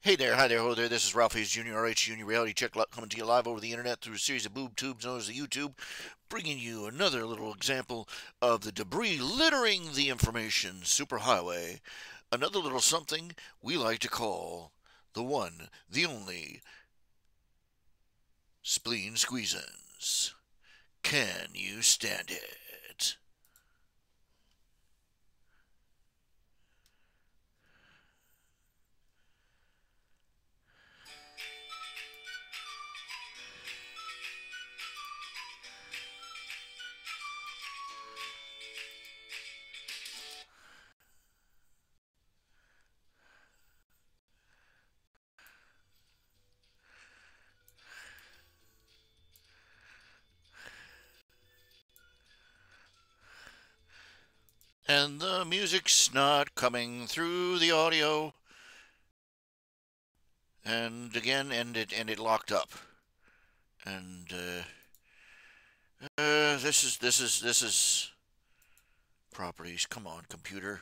Hey there, hi there, ho there. This is Ralph Hayes Jr., RH Jr. Reality Check coming to you live over the internet through a series of boob tubes known as the YouTube, bringing you another little example of the debris littering the information superhighway. Another little something we like to call the one, the only spleen squeezins. Can you stand it? And the music's not coming through the audio. And again, and it locked up. And this is properties. Come on, computer.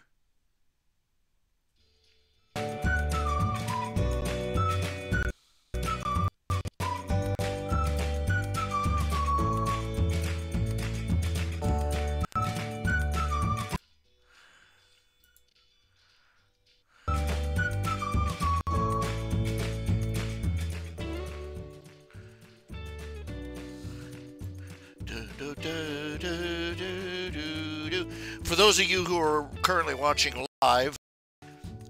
For those of you who are currently watching live,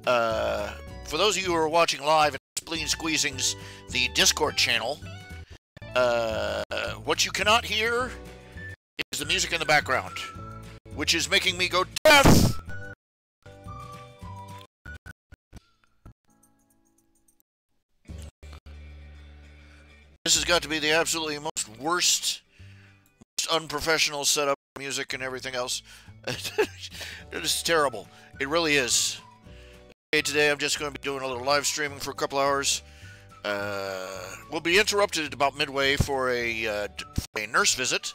for those of you who are watching live at Spleen Squeezing's the Discord channel, what you cannot hear is the music in the background, which is making me go deaf. This has got to be the absolutely most worst, most unprofessional setup, music and everything else. It is terrible. It really is. Okay, today I'm just going to be doing a little live streaming for a couple hours. We'll be interrupted about midway for a nurse visit.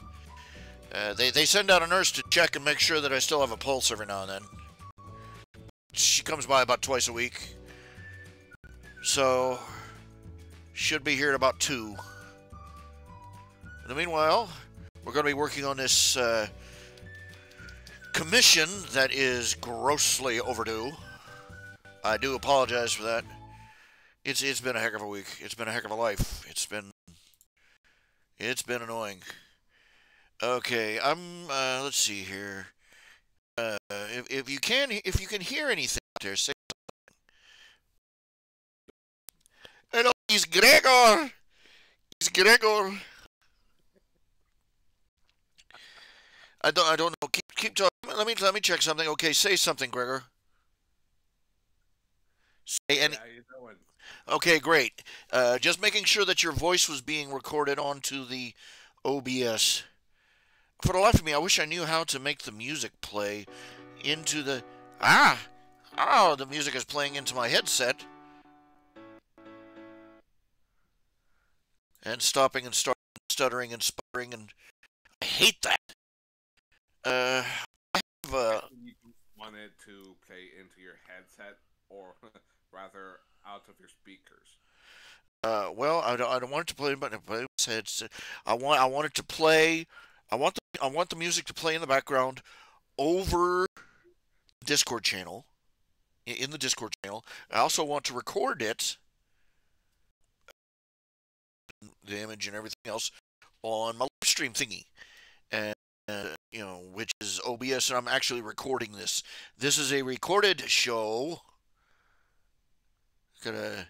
They send out a nurse to check and make sure that I still have a pulse every now and then. She comes by about twice a week. So, should be here at about 2. In the meanwhile, we're going to be working on this commission that is grossly overdue. I do apologize for that. It's been a heck of a week. It's been a heck of a life. It's been annoying. Okay, let's see here. If you can hear anything out there, say something. Hello, he's Gregor. He's Gregor. I don't know. Keep talking. Let me check something. Okay, say something, Gregor. Say any. How you doing? Okay, great. Just making sure that your voice was being recorded onto the OBS. For the life of me, I wish I knew how to make the music play into the... the music is playing into my headset. And stopping and starting, stuttering and sputtering, and I hate that. I have, You want it to play into your headset, or rather, out of your speakers? well, I don't want it to play, but headset. I want it to play. I want the music to play in the background over the Discord channel. In the Discord channel, I also want to record it, the image and everything else, on my live stream thingy, and which is OBS, and I'm actually recording this. This is a recorded show. Gotta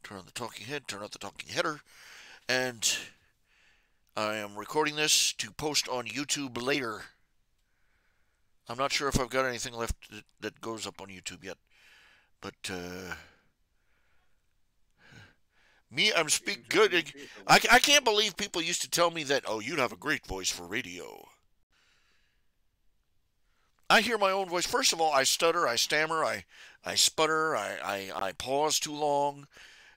turn on the talking head, turn off the talking header, and I am recording this to post on YouTube later. I'm not sure if I've got anything left that goes up on YouTube yet, but I'm speak good. I can't believe people used to tell me that, oh, you'd have a great voice for radio. I hear my own voice. First of all, I stutter, I stammer, I sputter, I pause too long,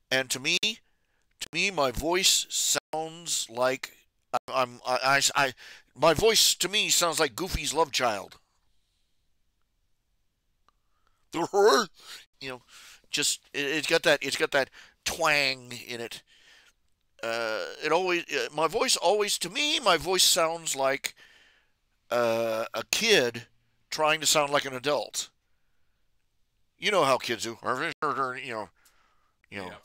and to me, my voice sounds like my voice to me sounds like Goofy's love child. You know, Just it's got that twang in it. It always my voice always to me my voice sounds like a kid trying to sound like an adult. You know how kids do. You know. Yep. Yep.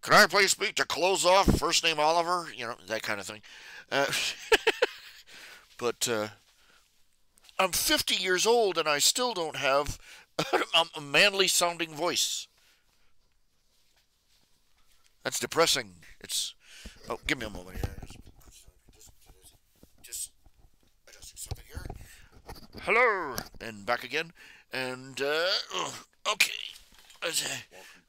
Can I please speak to close off first name Oliver? You know that kind of thing. Uh, but I'm 50 years old and I still don't have a manly sounding voice. That's depressing. It's. Oh, give me a moment here. Just adjusting something here. Hello, and back again. And okay.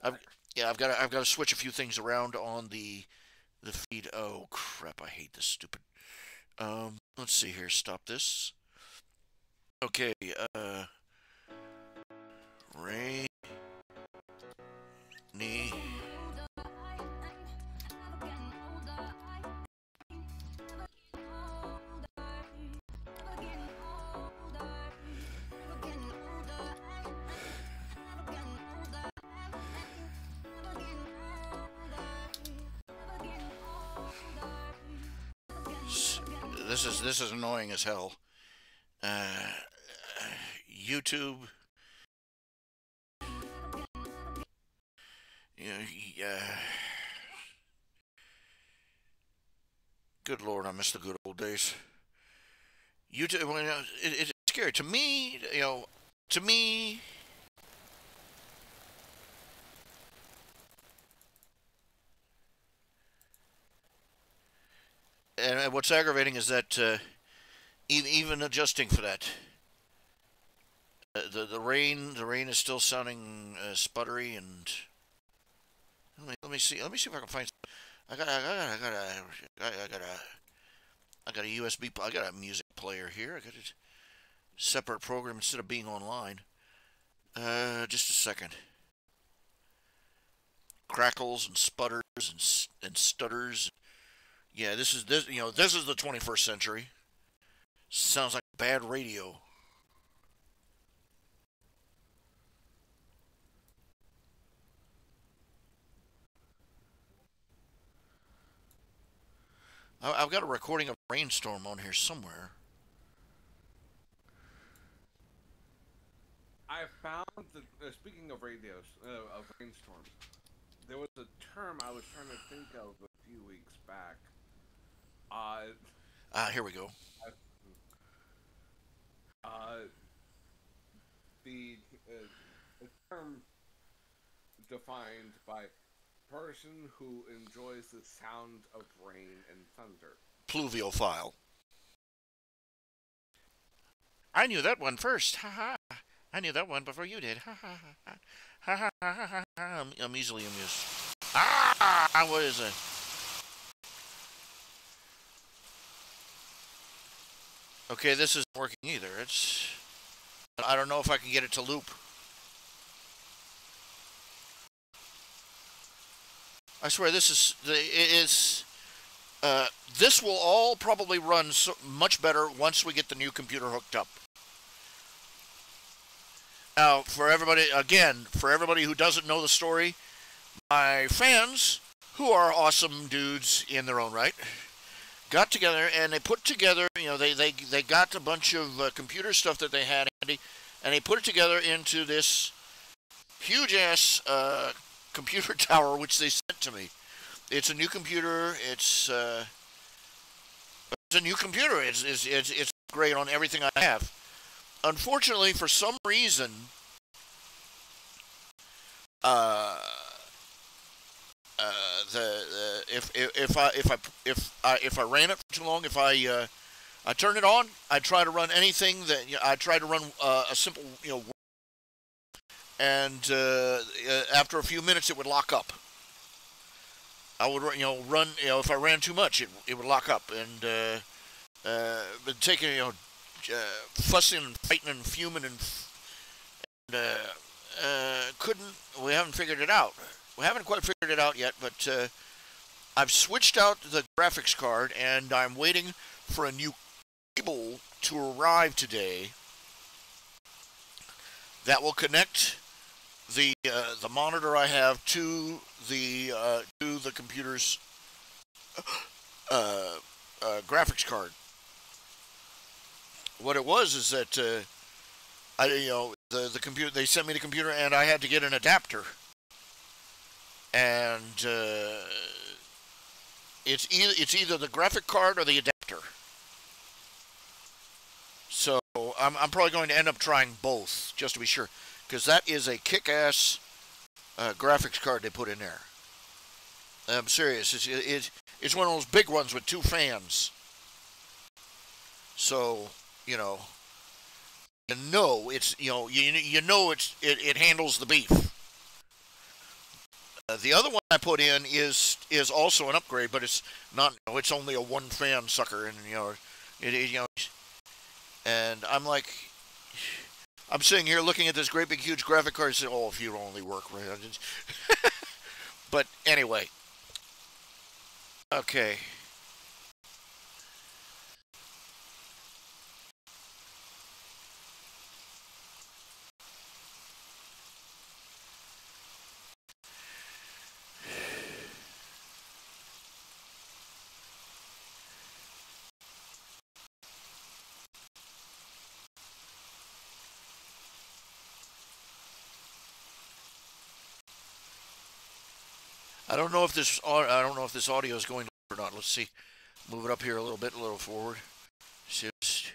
I've, yeah, I've got to switch a few things around on the feed. Oh crap! I hate this stupid. Let's see here. Stop this. Okay. Rainy. This is annoying as hell. YouTube. Yeah. Good Lord, I miss the good old days. YouTube. Well, it's scary to me. To me. And what's aggravating is that even adjusting for that, the rain is still sounding sputtery, and let me see if I can find. I got a USB. I got a music player here. I got a separate program instead of being online. Just a second. Crackles and sputters and stutters. Yeah, this is the 21st century. Sounds like bad radio. I've got a recording of a rainstorm on here somewhere. I found that, speaking of radios, of rainstorms, there was a term I was trying to think of a few weeks back. Here we go. The term defined by person who enjoys the sound of rain and thunder. Pluviophile. I knew that one first. Ha ha. I knew that one before you did. Ha ha ha. Ha ha ha ha ha. I'm easily amused. Ah! What is it? Okay, this isn't working either. I don't know if I can get it to loop. I swear this will all probably run much better once we get the new computer hooked up. Now, for everybody who doesn't know the story, my fans, who are awesome dudes in their own right, got together and they put together, they got a bunch of computer stuff that they had handy, and they put it together into this huge-ass computer tower, which they sent to me. It's a new computer. It's a new computer. It's great on everything I have. Unfortunately, for some reason, if I ran it for too long, if I turn it on, I try to run anything that I try to run a simple and after a few minutes it would lock up. I would run if I ran too much it would lock up, and but taking fussing and fighting and fuming and we haven't figured it out. We haven't quite figured it out yet, but I've switched out the graphics card and I'm waiting for a new cable to arrive today. that will connect the monitor I have to the computer's graphics card. What it was is that the computer, they sent me the computer and I had to get an adapter, and it's either the graphic card or the adapter. So I'm probably going to end up trying both just to be sure, because that is a kick-ass graphics card they put in there. I'm serious. It's one of those big ones with 2 fans. So you know it's it handles the beef. The other one I put in is also an upgrade, but it's not. It's only a 1 fan sucker, and and I'm like, I'm sitting here looking at this great big huge graphic card and saying, oh, if you'd only work right. But anyway, okay. I don't know if this audio is going or not. Let's see. Move it up here a little bit, a little forward. Just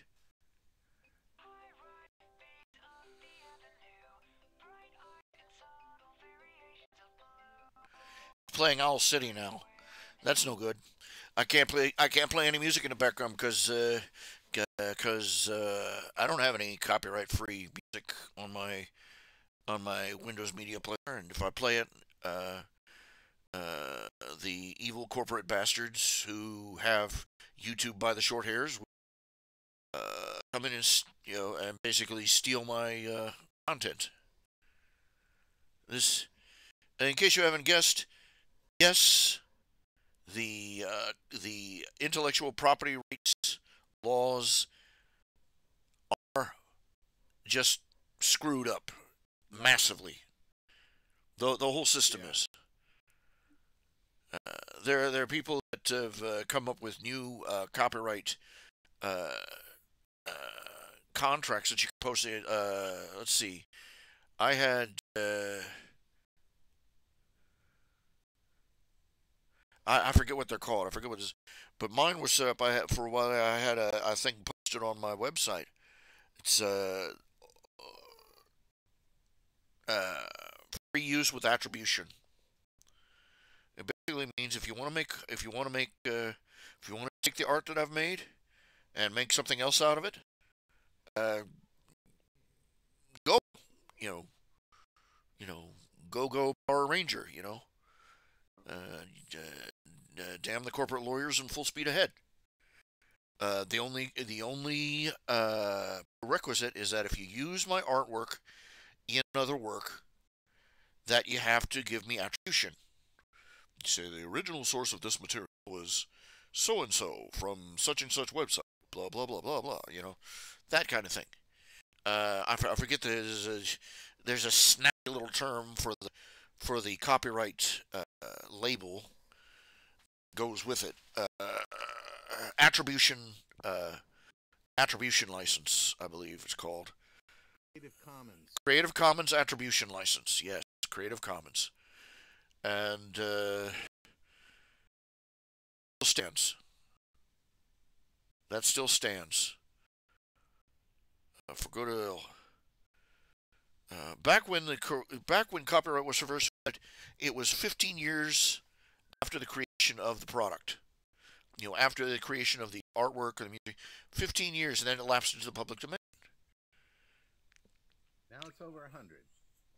playing Owl City now. That's no good. I can't play any music in the background because I don't have any copyright-free music on my Windows Media Player, and if I play it, the evil corporate bastards who have YouTube by the short hairs come in and and basically steal my content. This, in case you haven't guessed, yes, the intellectual property rights laws are just screwed up massively. The whole system is. There are people that have come up with new copyright contracts that you can post. Let's see. I had I forget what they're called. I forget what it is, but mine was set up. For a while. I had a thing posted on my website. It's free use with attribution. It basically means if you want to take the art that I've made and make something else out of it, go, you know, go Power Ranger, damn the corporate lawyers and full speed ahead. The only requisite is that if you use my artwork in another work, that you have to give me attribution. You say the original source of this material was so and so from such and such website, blah blah blah blah blah. That kind of thing. I forget there's a snappy little term for the copyright label goes with it. Attribution license, I believe it's called. Creative Commons attribution license. Yes, Creative Commons. And still stands. That still stands. Back when copyright was first, it was 15 years after the creation of the product. After the creation of the artwork or the music, 15 years, and then it lapsed into the public domain. Now it's over 100.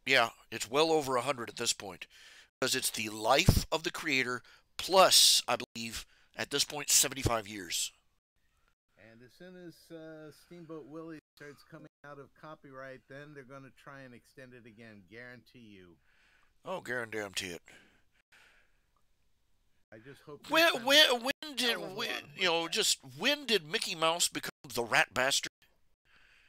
Yeah, it's well over 100 at this point, because it's the life of the creator plus, I believe, at this point, 75 years. And as soon as Steamboat Willie starts coming out of copyright, then they're going to try and extend it again. Guarantee you. Oh, guarantee it. I just hope. When did Mickey Mouse become the rat bastard?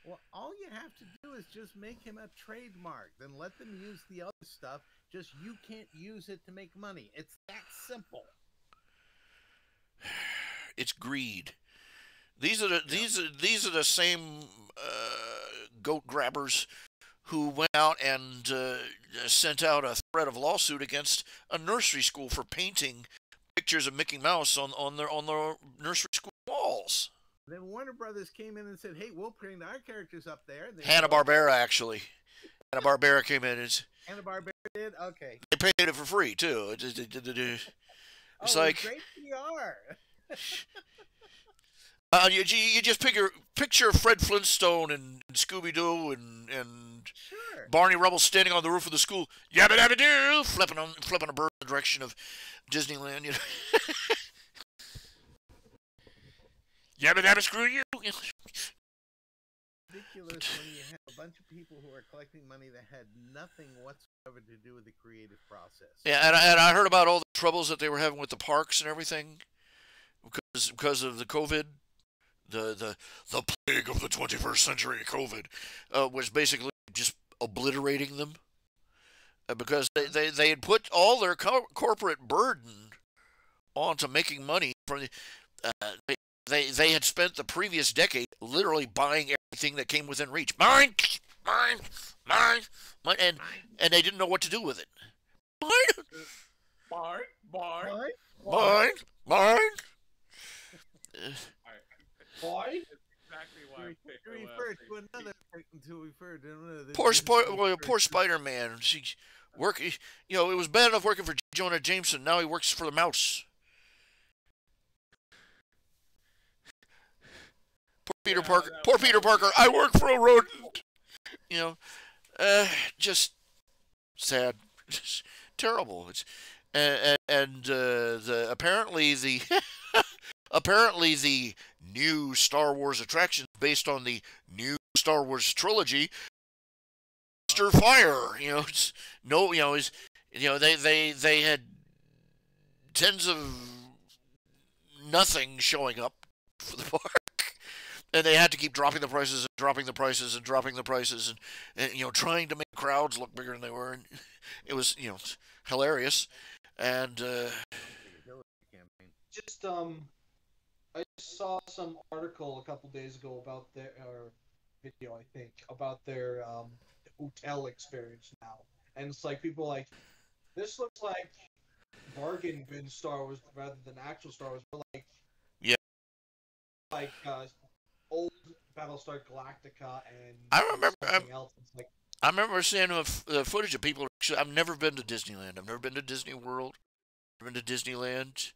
Well, all you have to do is just make him a trademark. Then let them use the other stuff. Just you can't use it to make money. It's that simple. It's greed. These are the same goat grabbers who went out and sent out a threat of lawsuit against a nursery school for painting pictures of Mickey Mouse on their nursery school walls. Then Warner Brothers came in and said, "Hey, we'll bring our characters up there." Hanna-Barbera, actually. Hanna-Barbera came in. Hanna-Barbera did? Okay. They paid it for free, too. It's like... great PR. You just picture Fred Flintstone and Scooby-Doo and Sure. Barney Rubble standing on the roof of the school, yabba dabba doo, flipping a bird in the direction of Disneyland. You know? Yabba dabba screw you. Ridiculous when you have a bunch of people who are collecting money that had nothing whatsoever to do with the creative process. Yeah, and I heard about all the troubles that they were having with the parks and everything because of the COVID. The plague of the 21st century, COVID, was basically just obliterating them because they had put all their corporate burden onto making money from the. They had spent the previous decade literally buying everything that came within reach. Mine, and they didn't know what to do with it. Mine. Boy. Exactly why. Poor Spider-Man. It was bad enough working for Jonah Jameson. Now he works for the mouse. Poor Peter Parker. I work for a rodent. Just sad. Just terrible. It's apparently the new Star Wars attraction based on the new Star Wars trilogy, Stir Fire. They had tens of nothing showing up for the park. And they had to keep dropping the prices and trying to make crowds look bigger than they were. And it was, hilarious. And I saw some article a couple days ago about their video, I think, about their hotel experience now, and it's like people are like, this looks like bargain bin Star Wars rather than actual Star Wars. But old Battlestar Galactica and something else. It's like, I remember seeing footage of people. I've never been to Disneyland. I've never been to Disney World. I've been to Disneyland.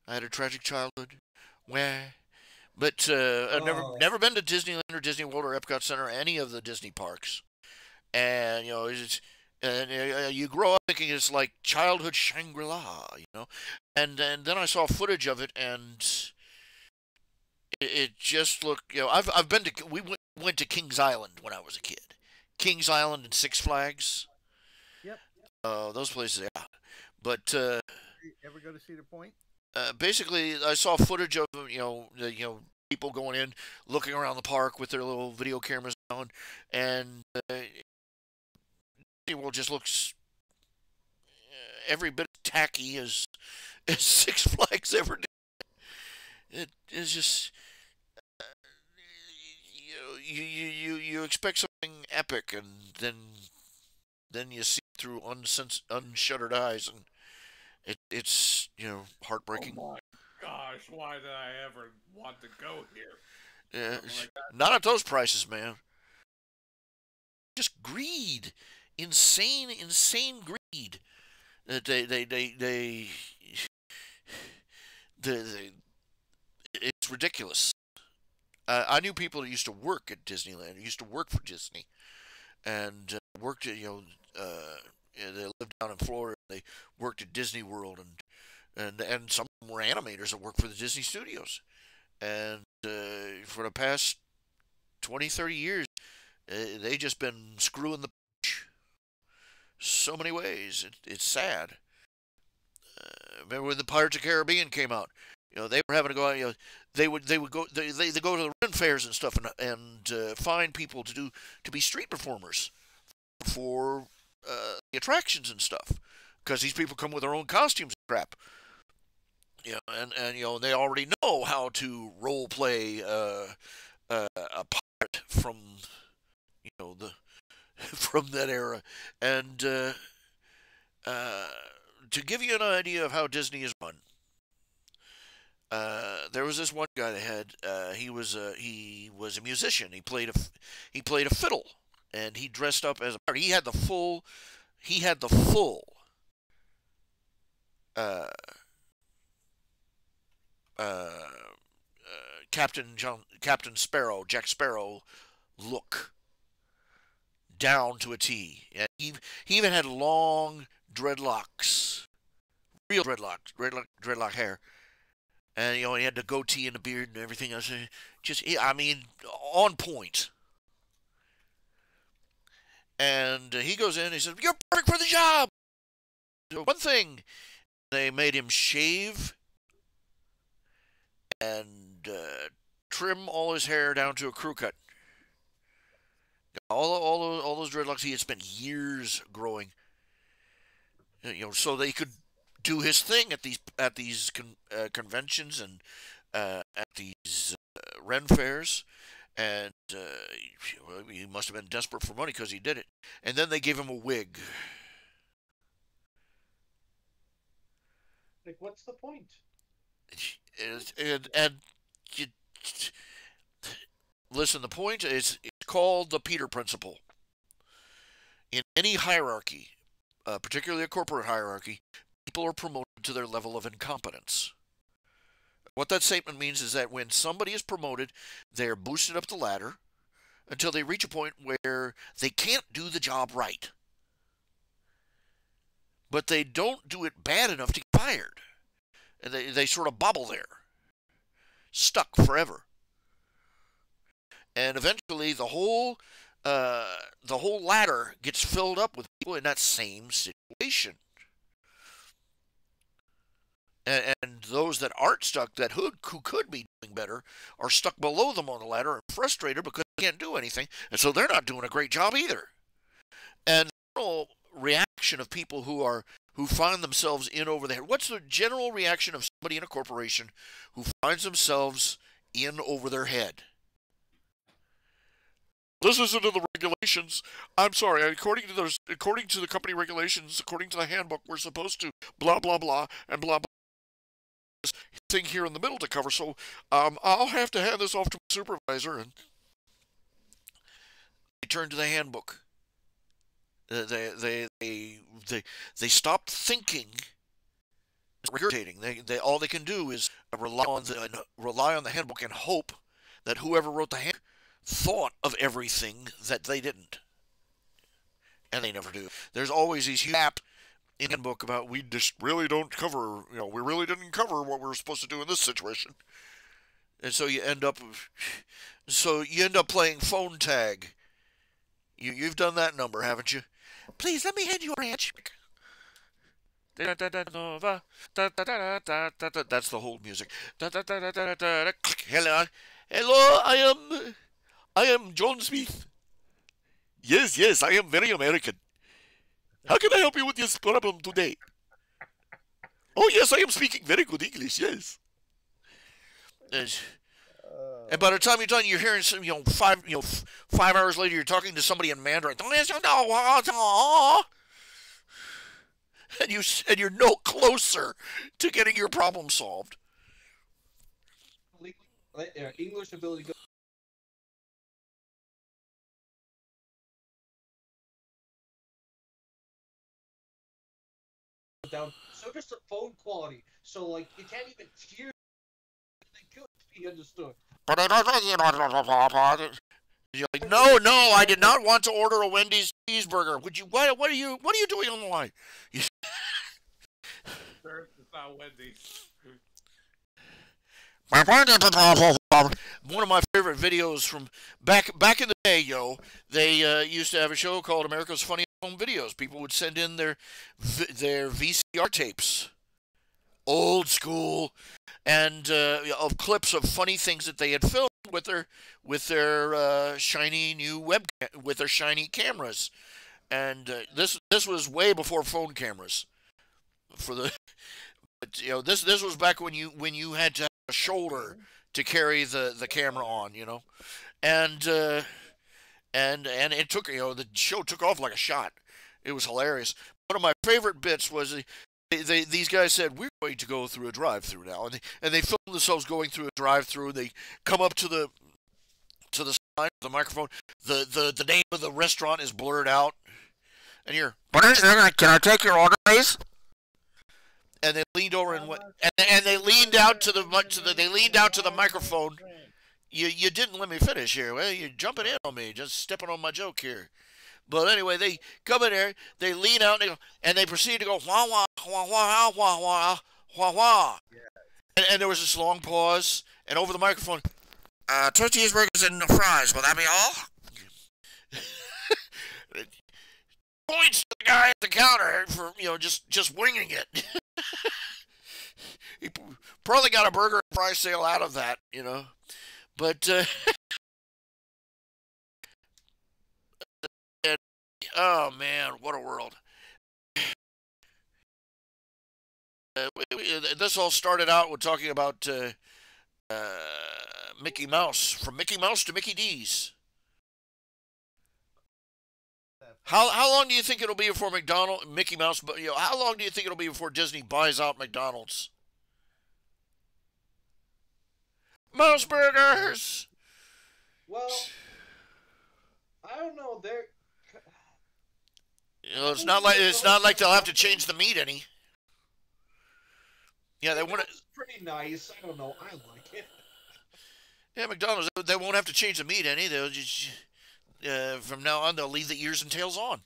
I had a tragic childhood. But I've never been to Disneyland or Disney World or Epcot Center or any of the Disney parks. And you grow up thinking it's like childhood Shangri-La, And then I saw footage of it, and it just looked. I've been to. We went to Kings Island when I was a kid. Kings Island and Six Flags. Yep. Those places, yeah. But you ever go to Cedar Point? Basically, I saw footage of people going in, looking around the park with their little video cameras on, and Disney World just looks every bit as tacky as Six Flags ever did. It is just you expect something epic, and then you see it through unshuttered eyes, and it's heartbreaking. Oh my gosh, why did I ever want to go here? Yeah, not at those prices, man. Just greed, insane greed. It's ridiculous. I knew people that used to work at Disneyland, used to work for Disney, and worked at they lived down in Florida. They worked at Disney World, and some of them were animators that worked for the Disney Studios. And for the past 20, 30 years, they just been screwing the so many ways. It's sad. Remember when the Pirates of the Caribbean came out? They were having to go out. They would go they go to the Ren fairs and stuff and find people to be street performers for the attractions and stuff, because these people come with their own costumes and crap. And they already know how to role play a part from the from that era. And to give you an idea of how Disney is run, there was this one guy that had he was a musician. He played a fiddle, and he dressed up as a. He had the full uh, Captain Sparrow, Jack Sparrow look down to a T. And he even had long dreadlocks, real dreadlock hair. And he had the goatee and the beard and everything else. On point. And he goes in and he says, "You're perfect for the job." One thing, they made him shave and trim all his hair down to a crew cut. All those dreadlocks he had spent years growing, so they could do his thing at these conventions and at these Ren fairs, and he must have been desperate for money because he did it. And then they gave him a wig. Like, what's the point? And listen, the point is, it's called the Peter Principle. In any hierarchy, particularly a corporate hierarchy, people are promoted to their level of incompetence. What that statement means is that when somebody is promoted, they're boosted up the ladder until they reach a point where they can't do the job right. But they don't do it bad enough to get fired. And they sort of bobble there, stuck forever. And eventually the whole ladder gets filled up with people in that same situation. And those that aren't stuck, who could be doing better, are stuck below them on the ladder and frustrated because they can't do anything, and so they're not doing a great job either. And the general reaction of people who find themselves in over the head. What's the general reaction of somebody in a corporation who finds themselves in over their head? This isn't in the regulations. I'm sorry. According to the company regulations, according to the handbook, we're supposed to blah blah blah and blah blah. Thing here in the middle to cover, so I'll have to hand this off to my supervisor. And they turn to the handbook. They stop thinking. It's irritating. They all they can do is rely on the handbook and hope that whoever wrote the handbook thought of everything that they didn't, and they never do. There's always these gap in the handbook about we just really don't cover. We really didn't cover what we were supposed to do in this situation, and so you end up playing phone tag. You've done that number, haven't you? Please let me hand you a ranch. That's the whole music. Hello, I am John Smith. Yes, I am very American. How can I help you with this problem today? Oh yes, I am speaking very good English. Yes. And by the time you're done, you're hearing some, 5 hours later, you're talking to somebody in Mandarin. And you're no closer to getting your problem solved. English ability goes down. So just the phone quality. So like you can't even hear. They could be understood. You're like, no, I did not want to order a Wendy's cheeseburger. Would you? What are you doing on the line? Sir, it's not Wendy's. One of my favorite videos from back in the day, they used to have a show called America's Funniest Home Videos. People would send in their VCR tapes, old school, and of clips of funny things that they had filmed with their shiny new with their shiny cameras. And this was way before phone cameras. For the but, this was back when you had to have a shoulder to carry the camera on, and and it took the show took off like a shot. It was hilarious. One of my favorite bits was these guys said we're going to go through a drive-through now, and they filmed themselves going through a drive-through. They come up to the sign, the microphone. The name of the restaurant is blurred out, and you're, can I take your order, please? And they leaned over and they leaned out to the microphone. You didn't let me finish here. Well, you're jumping in on me, just stepping on my joke here. But anyway, they come in there, they lean out, and they proceed to go wah wah wah wah wah wah wah wah. And there was this long pause, and over the microphone, 2 cheeseburgers and fries. Will that be all? Points to the guy at the counter for just winging it. He probably got a burger and fry sale out of that, But oh man, what a world! This all started out with talking about Mickey Mouse, from Mickey Mouse to Mickey D's. How long do you think it'll be before Mickey Mouse? But how long do you think it'll be before Disney buys out McDonald's? Mouse burgers. Well, I don't know. It's not like they'll have to change the meat any. Yeah, they want it. It's pretty nice. I don't know. I like it. Yeah, McDonald's, they won't have to change the meat any. They'll just from now on they'll leave the ears and tails on.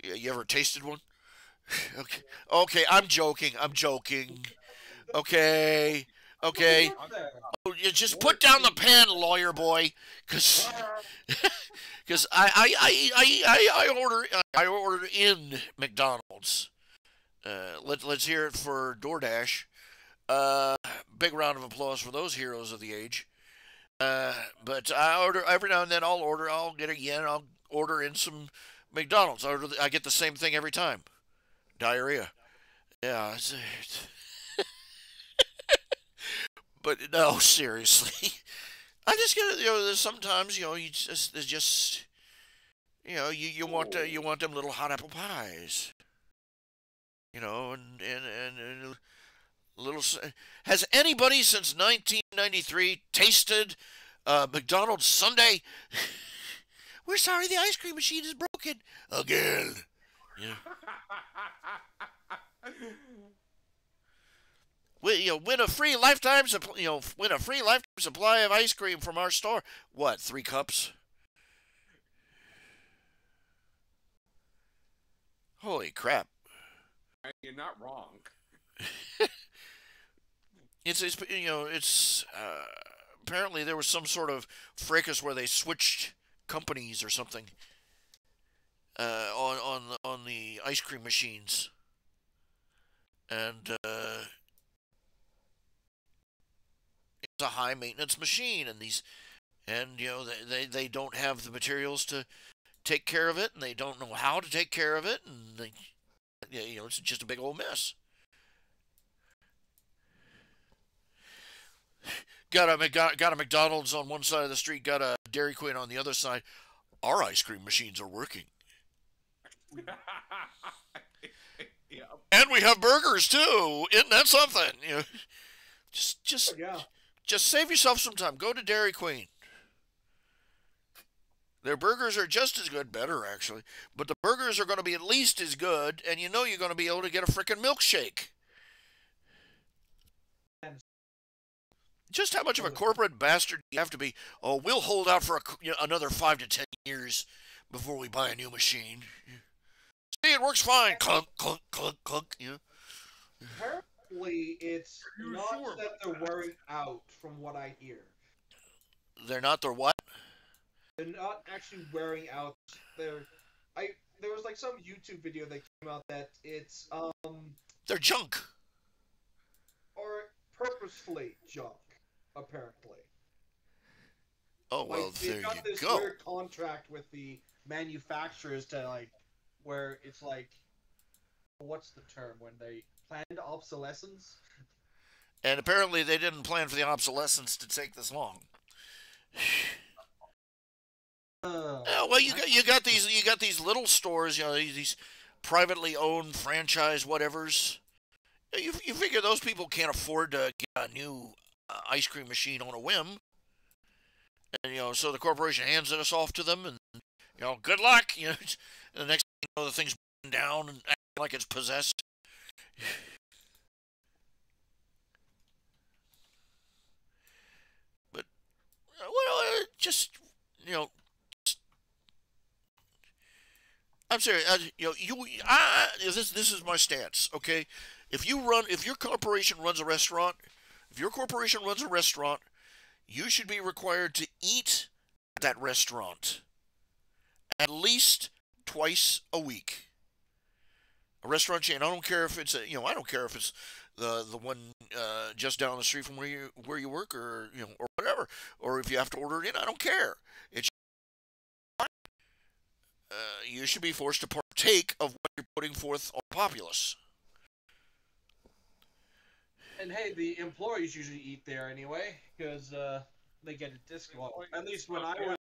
You ever tasted one? Okay, I'm joking. Okay. Oh, you just put down the pen, lawyer boy, because I ordered in McDonald's. Let's hear it for DoorDash. Big round of applause for those heroes of the age. But I order every now and then. I'll get it again. I'll order in some McDonald's. I get the same thing every time. Diarrhea. Yeah. But no, seriously. I just get there's sometimes you just you want them little hot apple pies. And little. Has anybody since 1993 tasted McDonald's Sunday? We're sorry, the ice cream machine is broken again. Yeah. Win a free lifetime supply of ice cream from our store. What? 3 cups? Holy crap! You're not wrong. It's apparently there was some sort of fracas where they switched companies or something on the ice cream machines, and it's a high maintenance machine, and they don't have the materials to take care of it, and they don't know how to take care of it, and it's just a big old mess. Got a McDonald's on one side of the street, got a Dairy Queen on the other side. Our ice cream machines are working. Yep. And we have burgers too. Isn't that something? Just save yourself some time. Go to Dairy Queen. Their burgers are just as good, better actually. But the burgers are going to be at least as good, and you're going to be able to get a frickin' milkshake. Just how much of a corporate bastard do you have to be? Oh, we'll hold out for another 5 to 10 years before we buy a new machine. See, it works fine. Clunk, clunk, clunk, clunk. Apparently, it's not that they're wearing out, from what I hear. They're not. They're what? They're not actually wearing out. There was like some YouTube video that came out that it's They're junk. or purposefully junk, apparently. Oh well, Like there they've got you this go. weird contract with the manufacturers to like, where it's like, what's the term when they planned obsolescence? And apparently they didn't plan for the obsolescence to take this long. Yeah, well, you got these little stores, these privately owned franchise whatevers. You figure those people can't afford to get a new ice cream machine on a whim, and so the corporation hands us off to them, and good luck. And the next thing you know, the thing's broken down and acting like it's possessed. But just I'm serious. This is my stance. Okay, if your corporation runs a restaurant, you should be required to eat at that restaurant at least twice a week. A restaurant chain. I don't care if it's I don't care if it's the one just down the street from where you work, or or whatever, or if you have to order it in. I don't care. It's you should be forced to partake of what you're putting forth on the populace. And hey, the employees usually eat there anyway, because they get a discount. At least when I